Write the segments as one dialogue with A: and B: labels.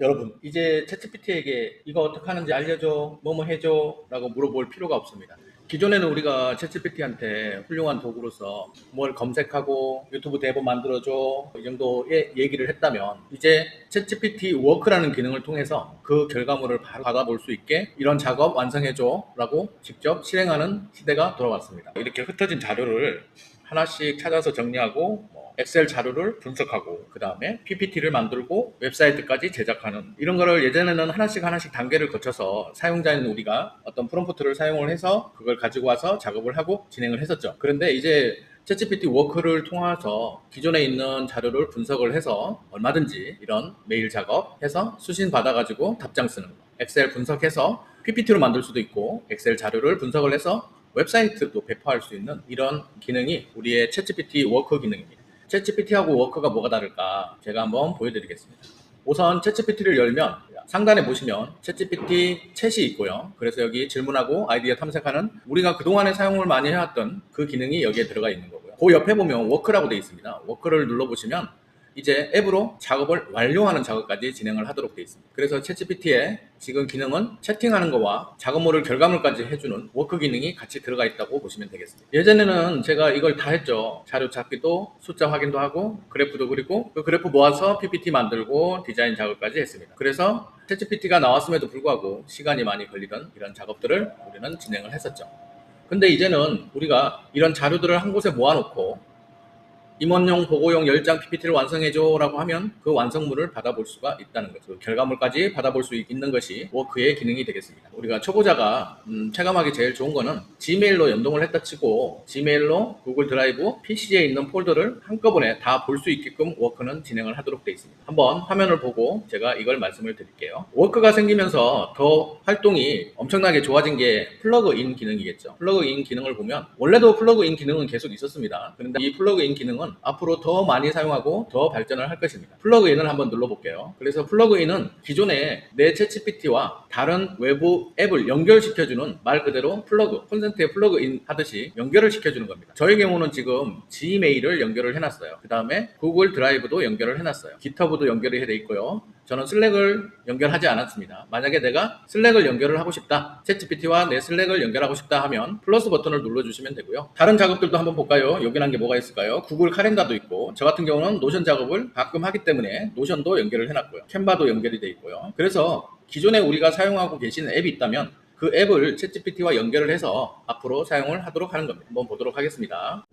A: 여러분, 이제 챗GPT에게 이거 어떻게 하는지 알려줘, 뭐뭐 해줘 라고 물어볼 필요가 없습니다. 기존에는 우리가 챗GPT한테 훌륭한 도구로서 뭘 검색하고 유튜브 대본 만들어줘 이 정도의 얘기를 했다면, 이제 챗GPT 워크라는 기능을 통해서 그 결과물을 바로 받아볼 수 있게 이런 작업 완성해줘 라고 직접 실행하는 시대가 돌아왔습니다. 이렇게 흩어진 자료를 하나씩 찾아서 정리하고 엑셀 자료를 분석하고 그 다음에 PPT를 만들고 웹사이트까지 제작하는 이런 거를 예전에는 하나씩 하나씩 단계를 거쳐서 사용자인 우리가 어떤 프롬프트를 사용을 해서 그걸 가지고 와서 작업을 하고 진행을 했었죠. 그런데 이제 챗GPT 워크를 통해서 기존에 있는 자료를 분석을 해서 얼마든지 이런 메일 작업해서 수신 받아가지고 답장 쓰는 거, 엑셀 분석해서 PPT로 만들 수도 있고 엑셀 자료를 분석을 해서 웹사이트도 배포할 수 있는 이런 기능이 우리의 챗GPT 워크 기능입니다. 챗GPT하고 워크가 뭐가 다를까 제가 한번 보여드리겠습니다. 우선 챗GPT를 열면 상단에 보시면 챗GPT 챗이 있고요. 그래서 여기 질문하고 아이디어 탐색하는 우리가 그동안에 사용을 많이 해왔던 그 기능이 여기에 들어가 있는 거고요. 그 옆에 보면 워크라고 되어 있습니다. 워크를 눌러보시면 이제 앱으로 작업을 완료하는 작업까지 진행을 하도록 되어 있습니다. 그래서 챗GPT의 지금 기능은 채팅하는 거와 작업물을 결과물까지 해주는 워크 기능이 같이 들어가 있다고 보시면 되겠습니다. 예전에는 제가 이걸 다 했죠. 자료 찾기도 숫자 확인도 하고 그래프도 그리고 그 그래프 모아서 PPT 만들고 디자인 작업까지 했습니다. 그래서 챗GPT가 나왔음에도 불구하고 시간이 많이 걸리던 이런 작업들을 우리는 진행을 했었죠. 근데 이제는 우리가 이런 자료들을 한 곳에 모아놓고 임원용 보고용 10장 PPT를 완성해줘 라고 하면 그 완성물을 받아볼 수가 있다는 거죠. 결과물까지 받아볼 수 있는 것이 워크의 기능이 되겠습니다. 우리가 초보자가 체감하기 제일 좋은 거는 지메일로 연동을 했다 치고 지메일로 구글 드라이브 PC에 있는 폴더를 한꺼번에 다 볼 수 있게끔 워크는 진행을 하도록 되어 있습니다. 한번 화면을 보고 제가 이걸 말씀을 드릴게요. 워크가 생기면서 더 활동이 엄청나게 좋아진 게 플러그인 기능이겠죠. 플러그인 기능을 보면 원래도 플러그인 기능은 계속 있었습니다. 그런데 이 플러그인 기능은 앞으로 더 많이 사용하고 더 발전을 할 것입니다. 플러그인을 한번 눌러볼게요. 그래서 플러그인은 기존에 내 챗GPT와 다른 외부 앱을 연결시켜주는 말 그대로 플러그, 콘센트에 플러그인 하듯이 연결을 시켜주는 겁니다. 저의 경우는 지금 지메일을 연결을 해놨어요. 그 다음에 구글 드라이브도 연결을 해놨어요. 깃허브도 연결이 돼 있고요. 저는 슬랙을 연결하지 않았습니다. 만약에 내가 슬랙을 연결을 하고 싶다, 챗GPT와 내 슬랙을 연결하고 싶다 하면 플러스 버튼을 눌러주시면 되고요. 다른 작업들도 한번 볼까요? 요긴한 게 뭐가 있을까요? 구글 카렌다도 있고, 저 같은 경우는 노션 작업을 가끔 하기 때문에 노션도 연결을 해놨고요. 캔바도 연결이 돼 있고요. 그래서 기존에 우리가 사용하고 계시는 앱이 있다면 그 앱을 챗GPT와 연결을 해서 앞으로 사용을 하도록 하는 겁니다. 한번 보도록 하겠습니다.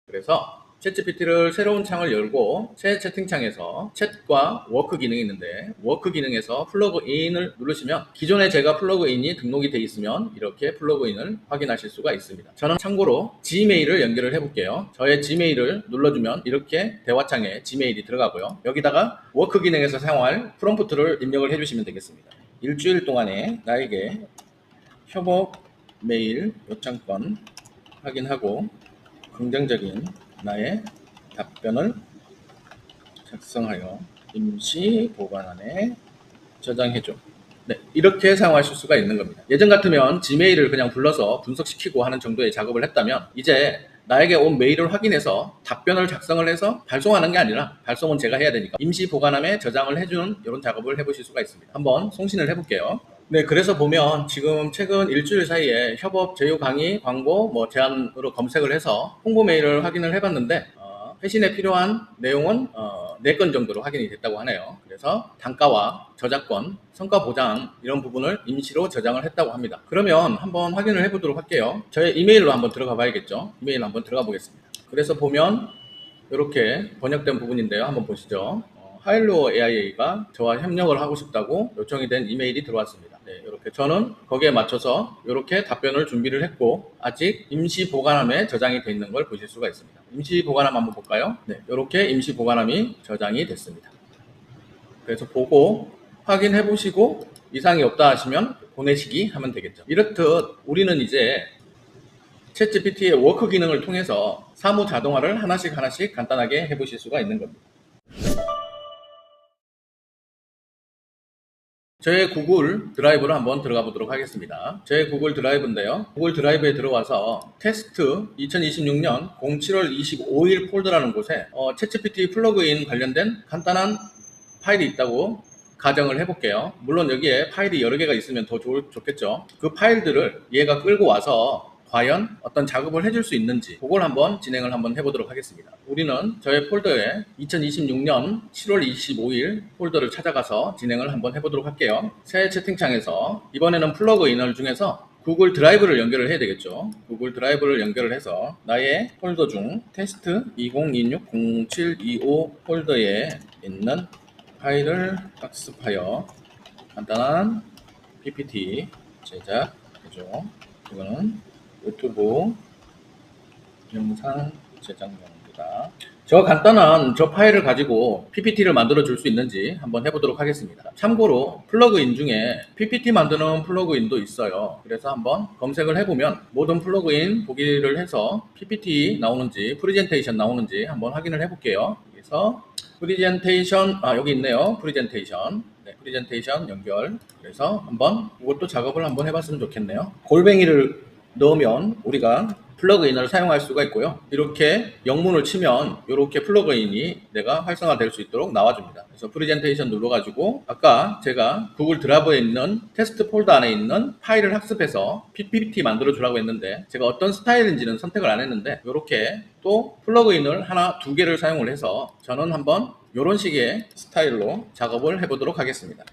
A: 그래서 챗GPT를 새로운 창을 열고 새 채팅창에서 챗과 워크 기능이 있는데 워크 기능에서 플러그인을 누르시면 기존에 제가 플러그인이 등록이 되어 있으면 이렇게 플러그인을 확인하실 수가 있습니다. 저는 참고로 지메일을 연결을 해볼게요. 저의 지메일을 눌러주면 이렇게 대화창에 지메일이 들어가고요. 여기다가 워크 기능에서 사용할 프롬프트를 입력을 해주시면 되겠습니다. 일주일 동안에 나에게 협업 메일 요청건 확인하고 긍정적인 나의 답변을 작성하여 임시 보관함에 저장해줘. 네, 이렇게 사용하실 수가 있는 겁니다. 예전 같으면 지메일을 그냥 불러서 분석시키고 하는 정도의 작업을 했다면 이제 나에게 온 메일을 확인해서 답변을 작성을 해서 발송하는 게 아니라 발송은 제가 해야 되니까 임시 보관함에 저장을 해주는 이런 작업을 해보실 수가 있습니다. 한번 송신을 해볼게요. 네, 그래서 보면 지금 최근 일주일 사이에 협업 제휴 강의 광고 제안으로 검색을 해서 홍보 메일을 확인을 해봤는데 회신에 필요한 내용은 4건 정도로 확인이 됐다고 하네요. 그래서 단가와 저작권, 성과 보장 이런 부분을 임시로 저장을 했다고 합니다. 그러면 한번 확인을 해보도록 할게요. 저의 이메일로 한번 들어가 봐야겠죠. 이메일로 한번 들어가 보겠습니다. 그래서 보면 이렇게 번역된 부분인데요. 한번 보시죠. 하일로 AIA가 저와 협력을 하고 싶다고 요청이 된 이메일이 들어왔습니다. 네, 이렇게 저는 거기에 맞춰서 이렇게 답변을 준비를 했고 아직 임시 보관함에 저장이 되어 있는 걸 보실 수가 있습니다. 임시 보관함 한번 볼까요? 네, 이렇게 임시 보관함이 저장이 됐습니다. 그래서 보고 확인해 보시고 이상이 없다 하시면 보내시기 하면 되겠죠. 이렇듯 우리는 이제 챗GPT의 워크 기능을 통해서 사무 자동화를 하나씩 간단하게 해보실 수가 있는 겁니다. 저의 구글 드라이브를 한번 들어가 보도록 하겠습니다. 제 구글 드라이브인데요. 구글 드라이브에 들어와서 테스트 2026년 07월 25일 폴더라는 곳에 챗GPT 플러그인 관련된 간단한 파일이 있다고 가정을 해볼게요. 물론 여기에 파일이 여러 개가 있으면 더 좋겠죠. 그 파일들을 얘가 끌고 와서 과연 어떤 작업을 해줄 수 있는지 그걸 한번 진행을 한번 해보도록 하겠습니다. 우리는 저의 폴더에 2026년 7월 25일 폴더를 찾아가서 진행을 한번 해보도록 할게요. 새 채팅창에서 이번에는 플러그인을 중에서 구글 드라이브를 연결을 해야 되겠죠. 구글 드라이브를 연결을 해서 나의 폴더 중 테스트 2026-0725 폴더에 있는 파일을 학습하여 간단한 PPT 제작해줘. 이거는 유튜브 영상 제작용입니다. 저 간단한 저 파일을 가지고 PPT를 만들어 줄 수 있는지 한번 해보도록 하겠습니다. 참고로 플러그인 중에 PPT 만드는 플러그인도 있어요. 그래서 한번 검색을 해보면 모든 플러그인 보기를 해서 PPT 나오는지 프레젠테이션 나오는지 한번 확인을 해볼게요. 그래서 프레젠테이션 여기 있네요. 프레젠테이션. 네, 프레젠테이션 연결. 그래서 한번 이것도 작업을 한번 해봤으면 좋겠네요. 골뱅이를 넣으면 우리가 플러그인을 사용할 수가 있고요. 이렇게 영문을 치면 이렇게 플러그인이 내가 활성화될 수 있도록 나와줍니다. 그래서 프레젠테이션 눌러가지고 아까 제가 구글 드라이브에 있는 테스트 폴더 안에 있는 파일을 학습해서 PPT 만들어 주라고 했는데 제가 어떤 스타일인지는 선택을 안 했는데 이렇게 또 플러그인을 하나, 두 개를 사용을 해서 저는 한번 이런 식의 스타일로 작업을 해보도록 하겠습니다.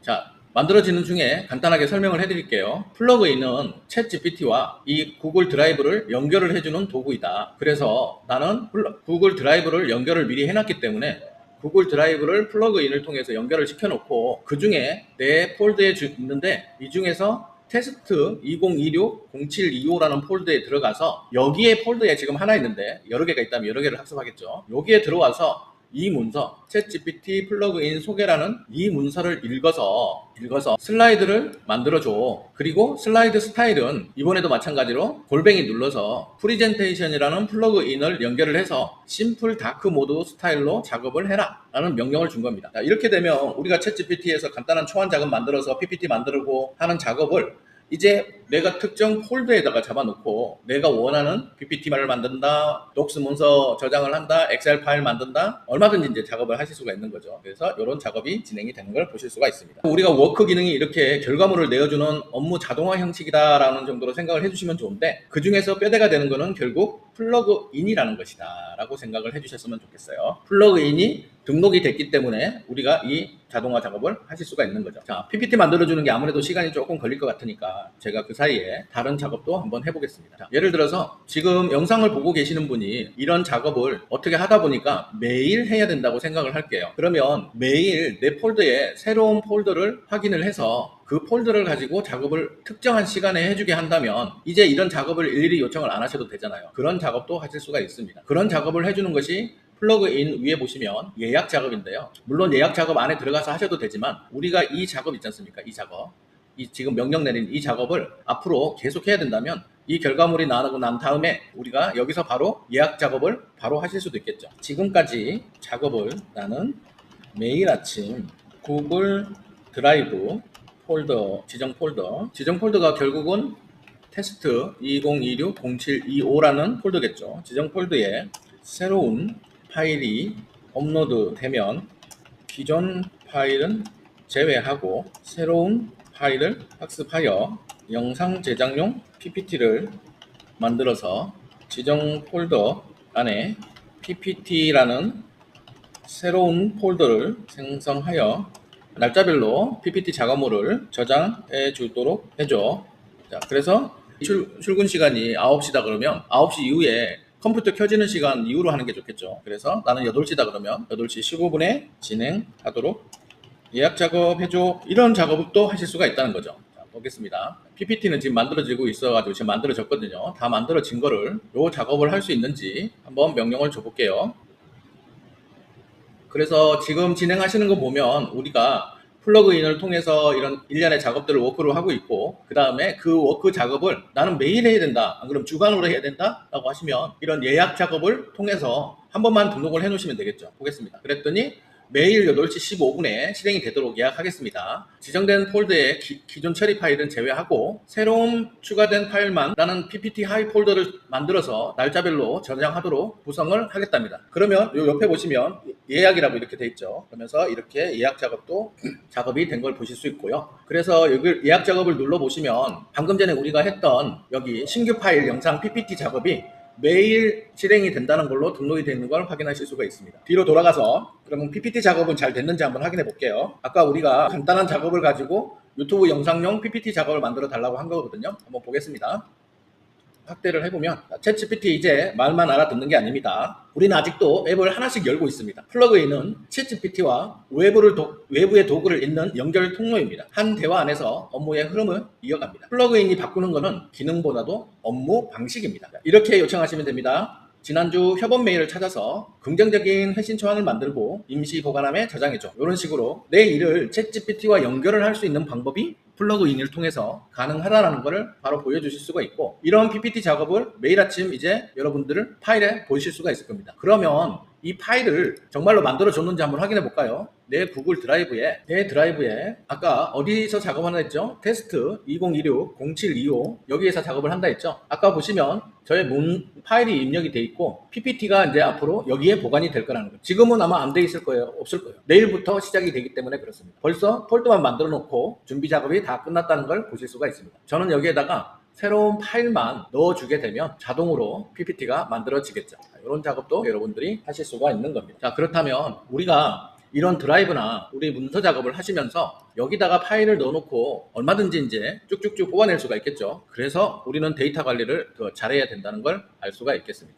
A: 자, 만들어지는 중에 간단하게 설명을 해드릴게요. 플러그인은 챗GPT와 이 구글 드라이브를 연결을 해주는 도구이다. 그래서 나는 구글 드라이브를 연결을 미리 해놨기 때문에 구글 드라이브를 플러그인을 통해서 연결을 시켜놓고 그 중에 내 폴더에 있는데 이 중에서 테스트 2026-0725라는 폴더에 들어가서 여기에 폴더에 지금 하나 있는데 여러 개가 있다면 여러 개를 학습하겠죠. 여기에 들어와서 이 문서, 챗GPT 플러그인 소개라는 이 문서를 읽어서 슬라이드를 만들어줘. 그리고 슬라이드 스타일은 이번에도 마찬가지로 골뱅이 눌러서 프레젠테이션이라는 플러그인을 연결을 해서 심플 다크 모드 스타일로 작업을 해라 라는 명령을 준 겁니다. 자, 이렇게 되면 우리가 챗GPT에서 간단한 초안 작업 만들어서 PPT 만들고 하는 작업을 이제 내가 특정 폴더에다가 잡아놓고 내가 원하는 PPT를 만든다, 독스 문서 저장을 한다, 엑셀 파일 만든다, 얼마든지 이제 작업을 하실 수가 있는 거죠. 그래서 이런 작업이 진행이 되는 걸 보실 수가 있습니다. 우리가 워크 기능이 이렇게 결과물을 내어주는 업무 자동화 형식이다라는 정도로 생각을 해주시면 좋은데 그 중에서 뼈대가 되는 거는 결국 플러그인이라는 것이다 라고 생각을 해주셨으면 좋겠어요. 플러그인이 등록이 됐기 때문에 우리가 이 자동화 작업을 하실 수가 있는 거죠. 자, PPT 만들어주는 게 아무래도 시간이 조금 걸릴 것 같으니까 제가 그 사이에 다른 작업도 한번 해보겠습니다. 자, 예를 들어서 지금 영상을 보고 계시는 분이 이런 작업을 어떻게 하다 보니까 매일 해야 된다고 생각을 할게요. 그러면 매일 내 폴더에 새로운 폴더를 확인을 해서 그 폴더를 가지고 작업을 특정한 시간에 해주게 한다면 이제 이런 작업을 일일이 요청을 안 하셔도 되잖아요. 그런 작업도 하실 수가 있습니다. 그런 작업을 해주는 것이 플러그인 위에 보시면 예약 작업인데요. 물론 예약 작업 안에 들어가서 하셔도 되지만 우리가 이 작업 있지 않습니까? 이 작업. 이 지금 명령 내린 이 작업을 앞으로 계속 해야 된다면 이 결과물이 나오고 난 다음에 우리가 여기서 바로 예약 작업을 바로 하실 수도 있겠죠. 지금까지 작업을 나는 매일 아침 구글 드라이브 폴더, 지정 폴더가 결국은 테스트 2026-0725라는 폴더겠죠. 지정 폴더에 새로운 파일이 업로드 되면 기존 파일은 제외하고 새로운 파일을 학습하여 영상 제작용 PPT를 만들어서 지정 폴더 안에 PPT라는 새로운 폴더를 생성하여 날짜별로 PPT 작업물을 저장해 주도록 해줘. 자, 그래서 출근 시간이 9시다 그러면 9시 이후에 컴퓨터 켜지는 시간 이후로 하는 게 좋겠죠. 그래서 나는 8시다 그러면 8시 15분에 진행하도록 예약 작업 해줘. 이런 작업도 하실 수가 있다는 거죠. 자, 보겠습니다. PPT는 지금 만들어지고 있어가지고 지금 만들어졌거든요. 다 만들어진 거를 요 작업을 할 수 있는지 한번 명령을 줘볼게요. 그래서 지금 진행하시는 거 보면 우리가 플러그인을 통해서 이런 일련의 작업들을 워크로 하고 있고 그 다음에 그 워크 작업을 나는 매일 해야 된다. 안 그럼 주간으로 해야 된다? 라고 하시면 이런 예약 작업을 통해서 한 번만 등록을 해 놓으시면 되겠죠. 보겠습니다. 그랬더니 매일 8시 15분에 실행이 되도록 예약하겠습니다. 지정된 폴더의 기존 처리 파일은 제외하고 새로운 추가된 파일만 나는 PPT 하이 폴더를 만들어서 날짜별로 저장하도록 구성을 하겠답니다. 그러면 요 옆에 보시면 예약이라고 이렇게 돼 있죠. 그러면서 이렇게 예약 작업도 작업이 된 걸 보실 수 있고요. 그래서 여기 예약 작업을 눌러 보시면 방금 전에 우리가 했던 여기 신규 파일 영상 PPT 작업이 매일 실행이 된다는 걸로 등록이 되어 있는 걸 확인하실 수가 있습니다. 뒤로 돌아가서 그러면 PPT 작업은 잘 됐는지 한번 확인해 볼게요. 아까 우리가 간단한 작업을 가지고 유튜브 영상용 PPT 작업을 만들어 달라고 한 거거든요. 한번 보겠습니다. 확대를 해보면 챗GPT 이제 말만 알아듣는 게 아닙니다. 우리는 아직도 앱을 하나씩 열고 있습니다. 플러그인은 챗GPT와 외부의 도구를 잇는 연결 통로입니다. 한 대화 안에서 업무의 흐름을 이어갑니다. 플러그인이 바꾸는 것은 기능보다도 업무 방식입니다. 이렇게 요청하시면 됩니다. 지난주 협업 메일을 찾아서 긍정적인 회신 초안을 만들고 임시 보관함에 저장해줘. 이런 식으로 내 일을 챗GPT와 연결을 할 수 있는 방법이 플러그인을 통해서 가능하다는 것을 바로 보여주실 수가 있고, 이런 PPT 작업을 매일 아침 이제 여러분들을 파일에 보실 수가 있을 겁니다. 그러면 이 파일을 정말로 만들어줬는지 한번 확인해 볼까요? 내 구글 드라이브에 아까 어디서 작업하나 했죠? 테스트 2026-0725 여기에서 작업을 한다 했죠? 아까 보시면 저의 파일이 입력이 돼 있고 PPT가 이제 앞으로 여기에 보관이 될 거라는 거예요. 지금은 아마 안 돼 있을 거예요. 없을 거예요. 내일부터 시작이 되기 때문에 그렇습니다. 벌써 폴더만 만들어 놓고 준비 작업이 다 끝났다는 걸 보실 수가 있습니다. 저는 여기에다가 새로운 파일만 넣어주게 되면 자동으로 PPT가 만들어지겠죠. 이런 작업도 여러분들이 하실 수가 있는 겁니다. 자, 그렇다면 우리가 이런 드라이브나 우리 문서 작업을 하시면서 여기다가 파일을 넣어놓고 얼마든지 이제 쭉쭉쭉 뽑아낼 수가 있겠죠. 그래서 우리는 데이터 관리를 더 잘해야 된다는 걸 알 수가 있겠습니다.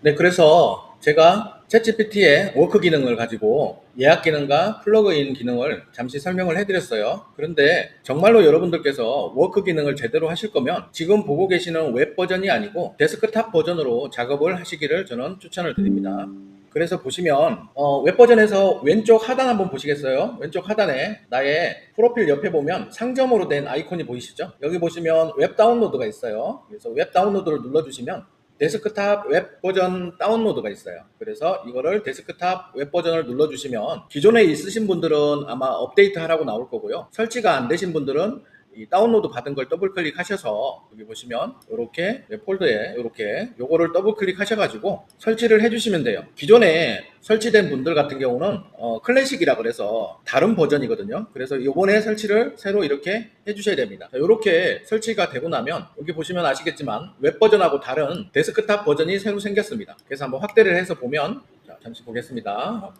A: 네, 그래서 제가 챗GPT의 워크 기능을 가지고 예약 기능과 플러그인 기능을 잠시 설명을 해드렸어요. 그런데 정말로 여러분들께서 워크 기능을 제대로 하실 거면 지금 보고 계시는 웹 버전이 아니고 데스크탑 버전으로 작업을 하시기를 저는 추천을 드립니다. 그래서 보시면 웹 버전에서 왼쪽 하단 한번 보시겠어요? 왼쪽 하단에 나의 프로필 옆에 보면 상점으로 된 아이콘이 보이시죠? 여기 보시면 웹 다운로드가 있어요. 그래서 웹 다운로드를 눌러주시면 데스크탑 웹 버전 다운로드가 있어요. 그래서 이거를 데스크탑 웹 버전을 눌러주시면 기존에 있으신 분들은 아마 업데이트 하라고 나올 거고요. 설치가 안 되신 분들은 이 다운로드 받은 걸 더블 클릭하셔서 여기 보시면 이렇게 폴더에 이렇게 요거를 더블 클릭하셔가지고 설치를 해주시면 돼요. 기존에 설치된 분들 같은 경우는 클래식이라 그래서 다른 버전이거든요. 그래서 이번에 설치를 새로 이렇게 해주셔야 됩니다. 이렇게 설치가 되고 나면 여기 보시면 아시겠지만 웹 버전하고 다른 데스크탑 버전이 새로 생겼습니다. 그래서 한번 확대를 해서 보면, 자, 잠시 보겠습니다.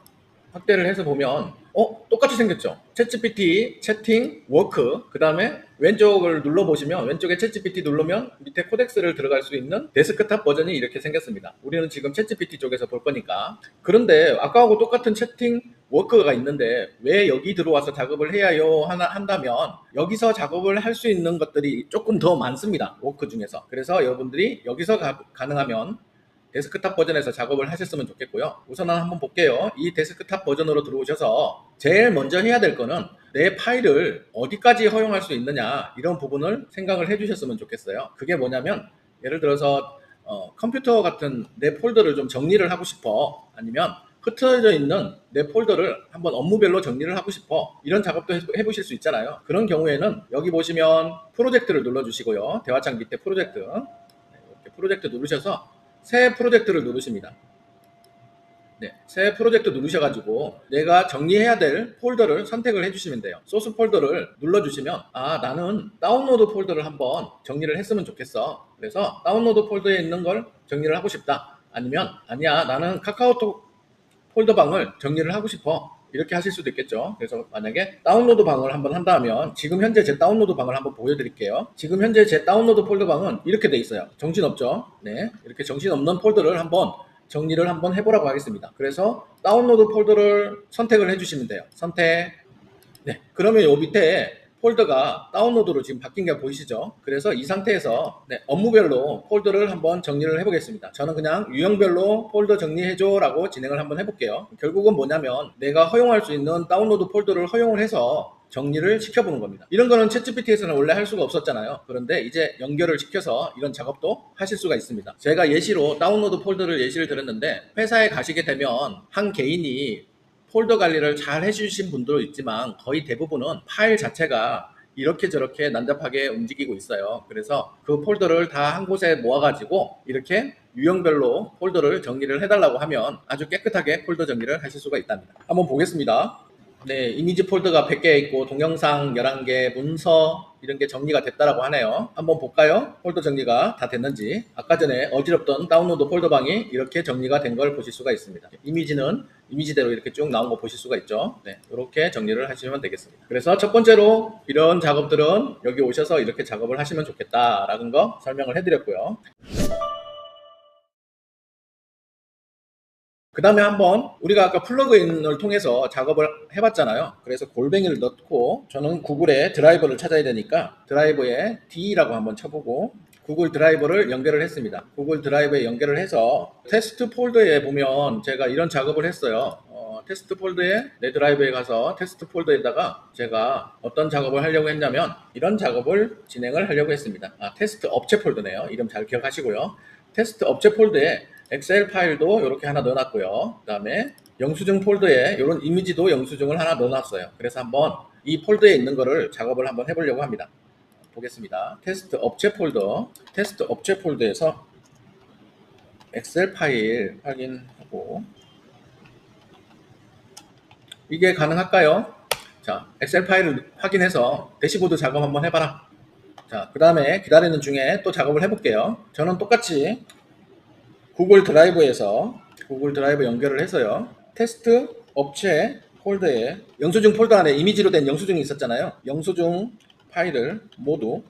A: 확대를 해서 보면 똑같이 생겼죠. 챗GPT 채팅 워크, 그 다음에 왼쪽을 눌러보시면 왼쪽에 챗GPT 누르면 밑에 코덱스를 들어갈 수 있는 데스크탑 버전이 이렇게 생겼습니다. 우리는 지금 챗GPT 쪽에서 볼 거니까. 그런데 아까하고 똑같은 채팅 워크가 있는데 왜 여기 들어와서 작업을 해야 한다면 여기서 작업을 할 수 있는 것들이 조금 더 많습니다. 워크 중에서. 그래서 여러분들이 여기서 가능하면 데스크탑 버전에서 작업을 하셨으면 좋겠고요. 우선 한번 볼게요. 이 데스크탑 버전으로 들어오셔서 제일 먼저 해야 될 거는 내 파일을 어디까지 허용할 수 있느냐, 이런 부분을 생각을 해주셨으면 좋겠어요. 그게 뭐냐면 예를 들어서 컴퓨터 같은 내 폴더를 좀 정리를 하고 싶어, 아니면 흩어져 있는 내 폴더를 한번 업무별로 정리를 하고 싶어, 이런 작업도 해보실 수 있잖아요. 그런 경우에는 여기 보시면 프로젝트를 눌러주시고요. 대화창 밑에 프로젝트, 이렇게 프로젝트 누르셔서 새 프로젝트를 누르십니다. 네, 새 프로젝트 누르셔가지고 내가 정리해야 될 폴더를 선택을 해주시면 돼요. 소스 폴더를 눌러주시면 나는 다운로드 폴더를 한번 정리를 했으면 좋겠어. 그래서 다운로드 폴더에 있는 걸 정리를 하고 싶다. 아니면 아니야, 나는 카카오톡 폴더방을 정리를 하고 싶어. 이렇게 하실 수도 있겠죠. 그래서 만약에 다운로드 방을 한번 한다면 지금 현재 제 다운로드 방을 한번 보여드릴게요. 지금 현재 제 다운로드 폴더 방은 이렇게 돼 있어요. 정신없죠? 네, 이렇게 정신없는 폴더를 한번 정리를 한번 해보라고 하겠습니다. 그래서 다운로드 폴더를 선택을 해주시면 돼요. 선택. 네, 그러면 요 밑에 폴더가 다운로드로 지금 바뀐 게 보이시죠? 그래서 이 상태에서 업무별로 폴더를 한번 정리를 해보겠습니다. 저는 그냥 유형별로 폴더 정리해줘 라고 진행을 한번 해볼게요. 결국은 뭐냐면 내가 허용할 수 있는 다운로드 폴더를 허용을 해서 정리를 시켜보는 겁니다. 이런 거는 챗GPT에서는 원래 할 수가 없었잖아요. 그런데 이제 연결을 시켜서 이런 작업도 하실 수가 있습니다. 제가 예시로 다운로드 폴더를 예시를 들었는데, 회사에 가시게 되면 한 개인이 폴더 관리를 잘 해주신 분도 있지만 거의 대부분은 파일 자체가 이렇게 저렇게 난잡하게 움직이고 있어요. 그래서 그 폴더를 다 한 곳에 모아가지고 이렇게 유형별로 폴더를 정리를 해달라고 하면 아주 깨끗하게 폴더 정리를 하실 수가 있답니다. 한번 보겠습니다. 네, 이미지 폴더가 100개 있고 동영상 11개, 문서 이런 게 정리가 됐다라고 하네요. 한번 볼까요? 폴더 정리가 다 됐는지. 아까 전에 어지럽던 다운로드 폴더방이 이렇게 정리가 된 걸 보실 수가 있습니다. 이미지는 이미지대로 이렇게 쭉 나온 거 보실 수가 있죠. 네, 이렇게 정리를 하시면 되겠습니다. 그래서 첫 번째로 이런 작업들은 여기 오셔서 이렇게 작업을 하시면 좋겠다라는 거 설명을 해드렸고요. 그 다음에 한번 우리가 아까 플러그인을 통해서 작업을 해봤잖아요. 그래서 골뱅이를 넣고 저는 구글에 드라이버를 찾아야 되니까 드라이버에 D라고 한번 쳐보고 구글 드라이버를 연결을 했습니다. 구글 드라이버에 연결을 해서 테스트 폴더에 보면 제가 이런 작업을 했어요. 테스트 폴더에 내 드라이브에 가서 테스트 폴더에다가 제가 어떤 작업을 하려고 했냐면 이런 작업을 진행을 하려고 했습니다. 테스트 업체 폴더네요. 이름 잘 기억하시고요. 테스트 업체 폴더에 엑셀 파일도 이렇게 하나 넣어놨고요. 그 다음에 영수증 폴더에 이런 이미지도 영수증을 하나 넣어놨어요. 그래서 한번 이 폴더에 있는 거를 작업을 한번 해보려고 합니다. 보겠습니다. 테스트 업체 폴더에서 엑셀 파일 확인하고 이게 가능할까요? 자, 엑셀 파일을 확인해서 대시보드 작업 한번 해봐라. 자, 그 다음에 기다리는 중에 또 작업을 해볼게요. 저는 똑같이 구글 드라이브에서 구글 드라이브 연결을 해서요. 테스트 업체 폴더에 영수증 폴더 안에 이미지로 된 영수증이 있었잖아요. 영수증 파일을 모두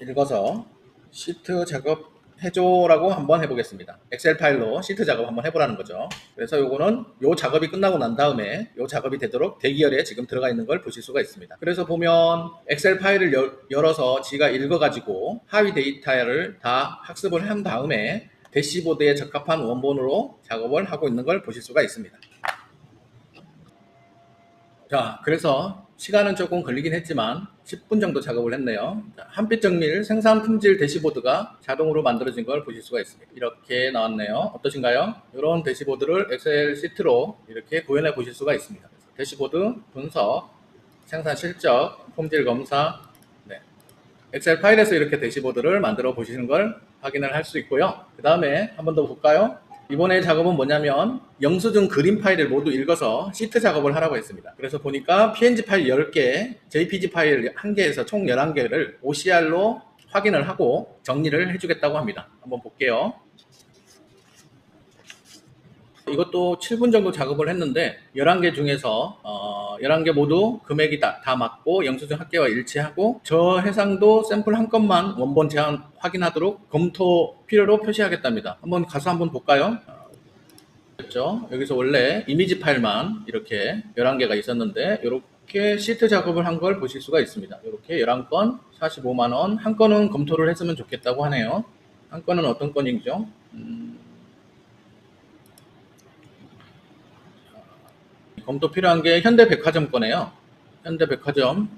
A: 읽어서 시트 작업 해줘라고 한번 해보겠습니다. 엑셀 파일로 시트 작업 한번 해보라는 거죠. 그래서 요거는 요 작업이 끝나고 난 다음에 요 작업이 되도록 대기열에 지금 들어가 있는 걸 보실 수가 있습니다. 그래서 보면 엑셀 파일을 열어서 지가 읽어가지고 하위 데이터를 다 학습을 한 다음에 대시보드에 적합한 원본으로 작업을 하고 있는 걸 보실 수가 있습니다. 자, 그래서 시간은 조금 걸리긴 했지만 10분 정도 작업을 했네요. 한빛 정밀 생산 품질 대시보드가 자동으로 만들어진 걸 보실 수가 있습니다. 이렇게 나왔네요. 어떠신가요? 이런 대시보드를 엑셀 시트로 이렇게 구현해 보실 수가 있습니다. 대시보드 분석, 생산 실적, 품질 검사, 네. 엑셀 파일에서 이렇게 대시보드를 만들어 보시는 걸 확인을 할 수 있고요. 그 다음에 한 번 더 볼까요? 이번에 작업은 뭐냐면 영수증 그림 파일을 모두 읽어서 시트 작업을 하라고 했습니다. 그래서 보니까 png 파일 10개, jpg 파일 1개에서 총 11개를 OCR로 확인을 하고 정리를 해주겠다고 합니다. 한번 볼게요. 이것도 7분 정도 작업을 했는데 11개 중에서 11개 모두 금액이 다 맞고 영수증 합계와 일치하고 저 해상도 샘플 한 건만 원본 제한 확인하도록 검토 필요로 표시하겠답니다. 한번 가서 한번 볼까요? 여기서 원래 이미지 파일만 이렇게 11개가 있었는데 이렇게 시트 작업을 한 걸 보실 수가 있습니다. 이렇게 11건 45만원, 한 건은 검토를 했으면 좋겠다고 하네요. 한 건은 어떤 건이죠? 검토 필요한 게 현대백화점 거네요. 현대백화점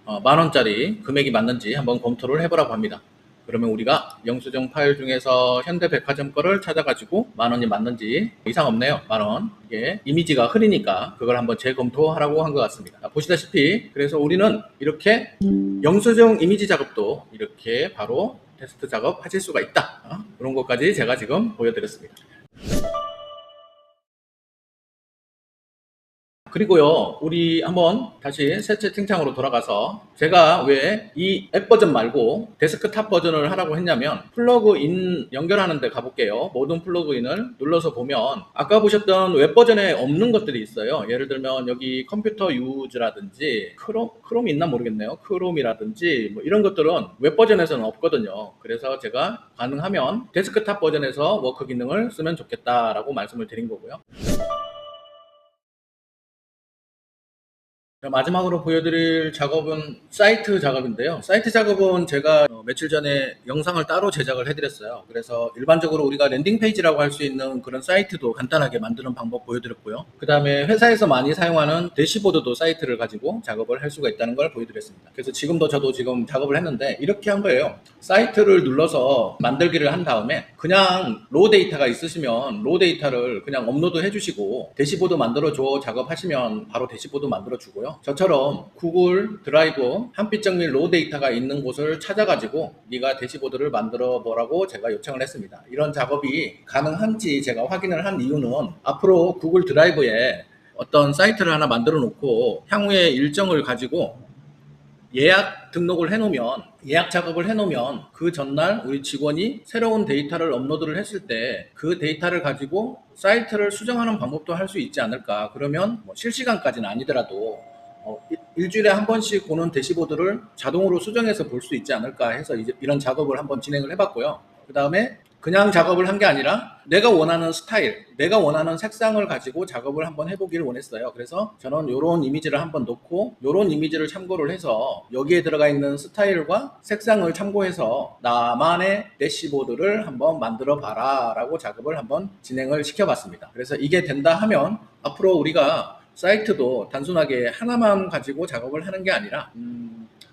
A: 10,000원짜리 금액이 맞는지 한번 검토를 해보라고 합니다. 그러면 우리가 영수증 파일 중에서 현대백화점 거를 찾아가지고 10,000원이 맞는지 이상 없네요. 10,000원. 이게 이미지가 흐리니까 그걸 한번 재검토하라고 한 것 같습니다. 보시다시피 그래서 우리는 이렇게 영수증 이미지 작업도 이렇게 바로 테스트 작업 하실 수가 있다. 그런 것까지 제가 지금 보여드렸습니다. 그리고요, 우리 한번 다시 새 채팅창으로 돌아가서 제가 왜 이 앱 버전 말고 데스크탑 버전을 하라고 했냐면 플러그인 연결하는 데 가볼게요. 모든 플러그인을 눌러서 보면 아까 보셨던 웹 버전에 없는 것들이 있어요. 예를 들면 여기 컴퓨터 유즈라든지 크롬이 있나 모르겠네요. 크롬이라든지 뭐 이런 것들은 웹 버전에서는 없거든요. 그래서 제가 가능하면 데스크탑 버전에서 워크 기능을 쓰면 좋겠다라고 말씀을 드린 거고요. 마지막으로 보여드릴 작업은 사이트 작업인데요. 사이트 작업은 제가 며칠 전에 영상을 따로 제작을 해드렸어요. 그래서 일반적으로 우리가 랜딩 페이지라고 할 수 있는 그런 사이트도 간단하게 만드는 방법 보여드렸고요. 그 다음에 회사에서 많이 사용하는 대시보드도 사이트를 가지고 작업을 할 수가 있다는 걸 보여드렸습니다. 그래서 저도 지금 작업을 했는데 이렇게 한 거예요. 사이트를 눌러서 만들기를 한 다음에 그냥 로우 데이터가 있으시면 로우 데이터를 그냥 업로드 해주시고 대시보드 만들어줘 작업하시면 바로 대시보드 만들어주고요. 저처럼 구글 드라이브 한빛정 및 로우 데이터가 있는 곳을 찾아가지고 네가 대시보드를 만들어 보라고 제가 요청을 했습니다. 이런 작업이 가능한지 제가 확인을 한 이유는 앞으로 구글 드라이브에 어떤 사이트를 하나 만들어 놓고 향후에 일정을 가지고 예약 등록을 해놓으면, 예약 작업을 해놓으면 그 전날 우리 직원이 새로운 데이터를 업로드를 했을 때 그 데이터를 가지고 사이트를 수정하는 방법도 할 수 있지 않을까. 그러면 뭐 실시간까지는 아니더라도 일주일에 한 번씩 보는 대시보드를 자동으로 수정해서 볼 수 있지 않을까 해서 이제 이런 작업을 한번 진행을 해봤고요. 그 다음에 그냥 작업을 한 게 아니라 내가 원하는 스타일, 내가 원하는 색상을 가지고 작업을 한번 해보기를 원했어요. 그래서 저는 이런 이미지를 한번 놓고 이런 이미지를 참고를 해서 여기에 들어가 있는 스타일과 색상을 참고해서 나만의 대시보드를 한번 만들어 봐라 라고 작업을 한번 진행을 시켜봤습니다. 그래서 이게 된다 하면 앞으로 우리가 사이트도 단순하게 하나만 가지고 작업을 하는 게 아니라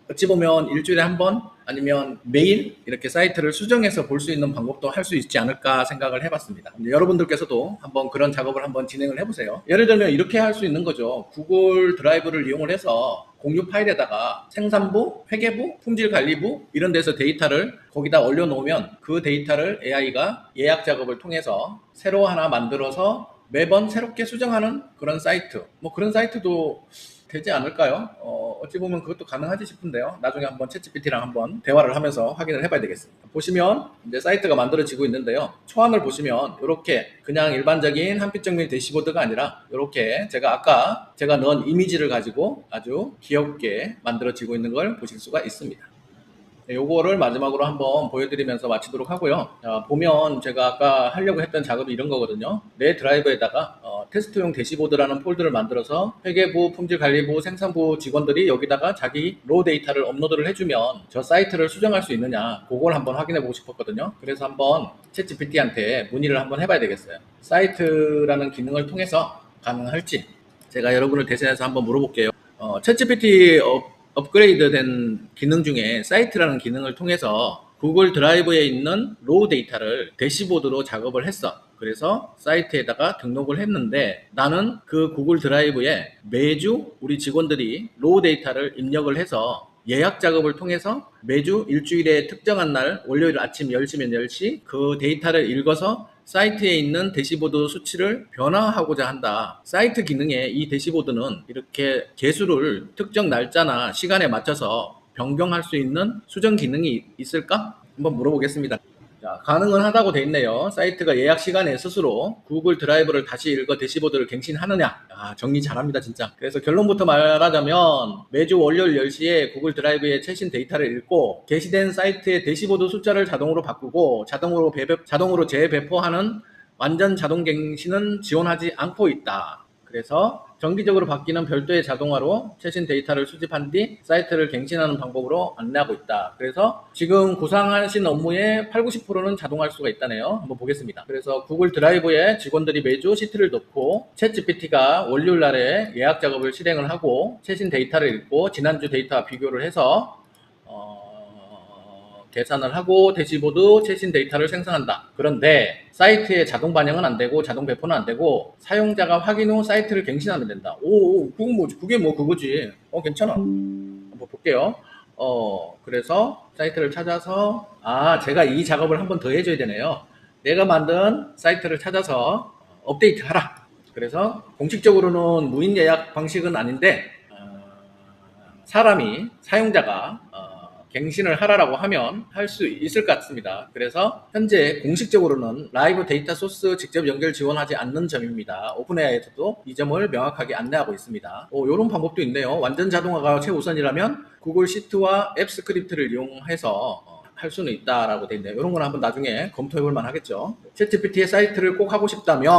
A: 어찌 보면 일주일에 한 번 아니면 매일 이렇게 사이트를 수정해서 볼 수 있는 방법도 할 수 있지 않을까 생각을 해봤습니다. 여러분들께서도 한번 그런 작업을 한번 진행을 해보세요. 예를 들면 이렇게 할 수 있는 거죠. 구글 드라이브를 이용을 해서 공유 파일에다가 생산부, 회계부, 품질관리부 이런 데서 데이터를 거기다 올려놓으면 그 데이터를 AI가 예약 작업을 통해서 새로 하나 만들어서 매번 새롭게 수정하는 그런 사이트, 뭐 그런 사이트도 되지 않을까요? 어찌 보면 그것도 가능하지 싶은데요. 나중에 한번 챗GPT랑 한번 대화를 하면서 확인을 해봐야 되겠습니다. 보시면 이제 사이트가 만들어지고 있는데요. 초안을 보시면 이렇게 그냥 일반적인 한빛정밀 대시보드가 아니라 이렇게 아까 제가 넣은 이미지를 가지고 아주 귀엽게 만들어지고 있는 걸 보실 수가 있습니다. 요거를 마지막으로 한번 보여드리면서 마치도록 하고요. 보면 제가 아까 하려고 했던 작업이 이런 거거든요. 내 드라이브에다가 테스트용 대시보드라는 폴더를 만들어서 회계부, 품질관리부, 생산부 직원들이 여기다가 자기 로우 데이터를 업로드를 해주면 저 사이트를 수정할 수 있느냐 그걸 한번 확인해 보고 싶었거든요. 그래서 한번 챗GPT한테 문의를 한번 해봐야 되겠어요. 사이트라는 기능을 통해서 가능할지 제가 여러분을 대신해서 한번 물어볼게요. 챗GPT 업그레이드 된 기능 중에 사이트라는 기능을 통해서 구글 드라이브에 있는 로우 데이터를 대시보드로 작업을 했어. 그래서 사이트에다가 등록을 했는데 나는 그 구글 드라이브에 매주 우리 직원들이 로우 데이터를 입력을 해서 예약 작업을 통해서 매주 일주일에 특정한 날 월요일 아침 10시면 10시 그 데이터를 읽어서 사이트에 있는 대시보드 수치를 변화하고자 한다. 사이트 기능에 이 대시보드는 이렇게 개수를 특정 날짜나 시간에 맞춰서 변경할 수 있는 수정 기능이 있을까? 한번 물어보겠습니다. 자, 가능은 하다고 돼 있네요. 사이트가 예약 시간에 스스로 구글 드라이브를 다시 읽어 대시보드를 갱신하느냐. 정리 잘합니다 진짜. 그래서 결론부터 말하자면 매주 월요일 10시에 구글 드라이브의 최신 데이터를 읽고 게시된 사이트의 대시보드 숫자를 자동으로 바꾸고 자동으로 재배포하는 완전 자동 갱신은 지원하지 않고 있다. 그래서 정기적으로 바뀌는 별도의 자동화로 최신 데이터를 수집한 뒤 사이트를 갱신하는 방법으로 안내하고 있다. 그래서 지금 구상하신 업무의 8, 90%는 자동화할 수가 있다네요. 한번 보겠습니다. 그래서 구글 드라이브에 직원들이 매주 시트를 넣고 챗GPT가 월요일 날에 예약 작업을 실행을 하고 최신 데이터를 읽고 지난주 데이터와 비교를 해서 계산을 하고 대시보드 최신 데이터를 생성한다. 그런데 사이트에 자동 반영은 안 되고 자동 배포는 안 되고 사용자가 확인 후 사이트를 갱신하면 된다. 그건 뭐지? 그게 뭐 그거지. 괜찮아. 한번 볼게요. 그래서 사이트를 찾아서 제가 이 작업을 한번 더 해줘야 되네요. 내가 만든 사이트를 찾아서 업데이트 하라. 그래서 공식적으로는 무인 예약 방식은 아닌데 사용자가 갱신을 하라고 하면 할 수 있을 것 같습니다. 그래서 현재 공식적으로는 라이브 데이터 소스 직접 연결 지원하지 않는 점입니다. 오픈AI에서도 이 점을 명확하게 안내하고 있습니다. 이런 방법도 있네요. 완전 자동화가 최우선이라면 구글 시트와 앱 스크립트를 이용해서 할 수는 있다라고 돼 있네요. 이런 건 한번 나중에 검토해 볼 만하겠죠. 챗GPT의 사이트를 꼭 하고 싶다면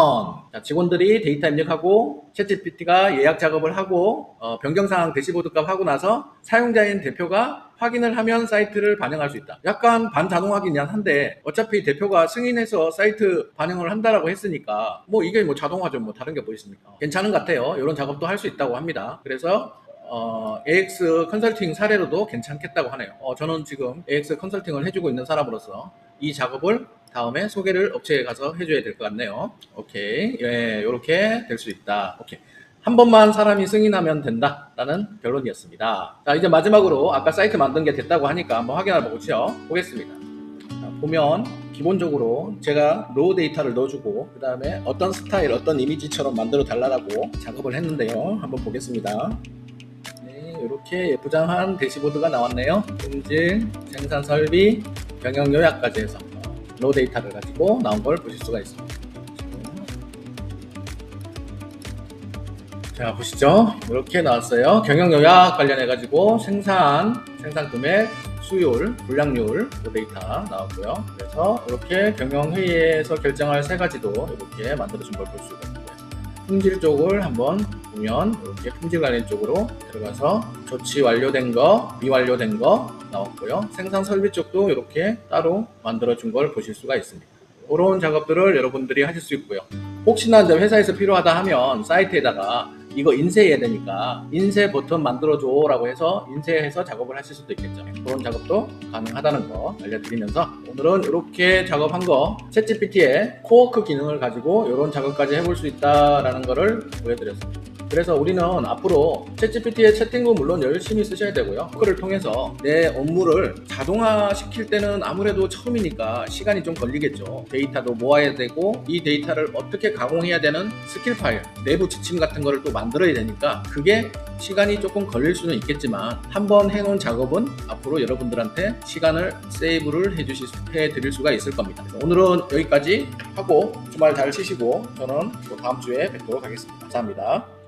A: 자, 직원들이 데이터 입력하고 챗GPT가 예약 작업을 하고 변경사항 대시보드 값 하고 나서 사용자인 대표가 확인을 하면 사이트를 반영할 수 있다. 약간 반자동화긴 한데 어차피 대표가 승인해서 사이트 반영을 한다라고 했으니까 뭐 이게 뭐 자동화죠. 뭐 다른 게 뭐 있습니까? 괜찮은 것 같아요. 이런 작업도 할 수 있다고 합니다. 그래서 AX 컨설팅 사례로도 괜찮겠다고 하네요. 저는 지금 AX 컨설팅을 해주고 있는 사람으로서 이 작업을 다음에 소개를 업체에 가서 해줘야 될 것 같네요. 오케이. 예, 이렇게 될 수 있다. 오케이. 한 번만 사람이 승인하면 된다라는 결론이었습니다. 자, 이제 마지막으로 아까 사이트 만든 게 됐다고 하니까 한번 확인해 보겠습니다. 자, 보면 기본적으로 제가 로우 데이터를 넣어주고 그 다음에 어떤 스타일, 어떤 이미지처럼 만들어 달라고 작업을 했는데요. 한번 보겠습니다. 이렇게 예쁘장한 대시보드가 나왔네요. 품질, 생산 설비, 경영 요약까지 해서 로우 데이터를 가지고 나온 걸 보실 수가 있습니다. 자, 보시죠. 이렇게 나왔어요. 경영 요약 관련해 가지고 생산 금액, 수율, 불량률 로우 데이터 나왔고요. 그래서 이렇게 경영 회의에서 결정할 세 가지도 이렇게 만들어준 걸 볼 수가 있고요. 품질 쪽을 한번 보면 이렇게 품질 관련 쪽으로 들어가서 조치 완료된 거, 미완료된 거 나왔고요. 생산 설비 쪽도 이렇게 따로 만들어준 걸 보실 수가 있습니다. 그런 작업들을 여러분들이 하실 수 있고요. 혹시나 이제 회사에서 필요하다 하면 사이트에다가 이거 인쇄해야 되니까 인쇄 버튼 만들어줘 라고 해서 인쇄해서 작업을 하실 수도 있겠죠. 그런 작업도 가능하다는 거 알려드리면서 오늘은 이렇게 작업한 거 챗GPT의 코워크 기능을 가지고 이런 작업까지 해볼 수 있다라는 거를 보여드렸습니다. 그래서 우리는 앞으로 챗GPT의 채팅도 물론 열심히 쓰셔야 되고요. 그걸 통해서 내 업무를 자동화 시킬 때는 아무래도 처음이니까 시간이 좀 걸리겠죠. 데이터도 모아야 되고 이 데이터를 어떻게 가공해야 되는 스킬 파일, 내부 지침 같은 거를 또 만들어야 되니까 그게 시간이 조금 걸릴 수는 있겠지만 한번 해놓은 작업은 앞으로 여러분들한테 시간을 세이브를 해드릴 수가 있을 겁니다. 오늘은 여기까지 하고 주말 잘 쉬시고 저는 또 다음 주에 뵙도록 하겠습니다. 감사합니다.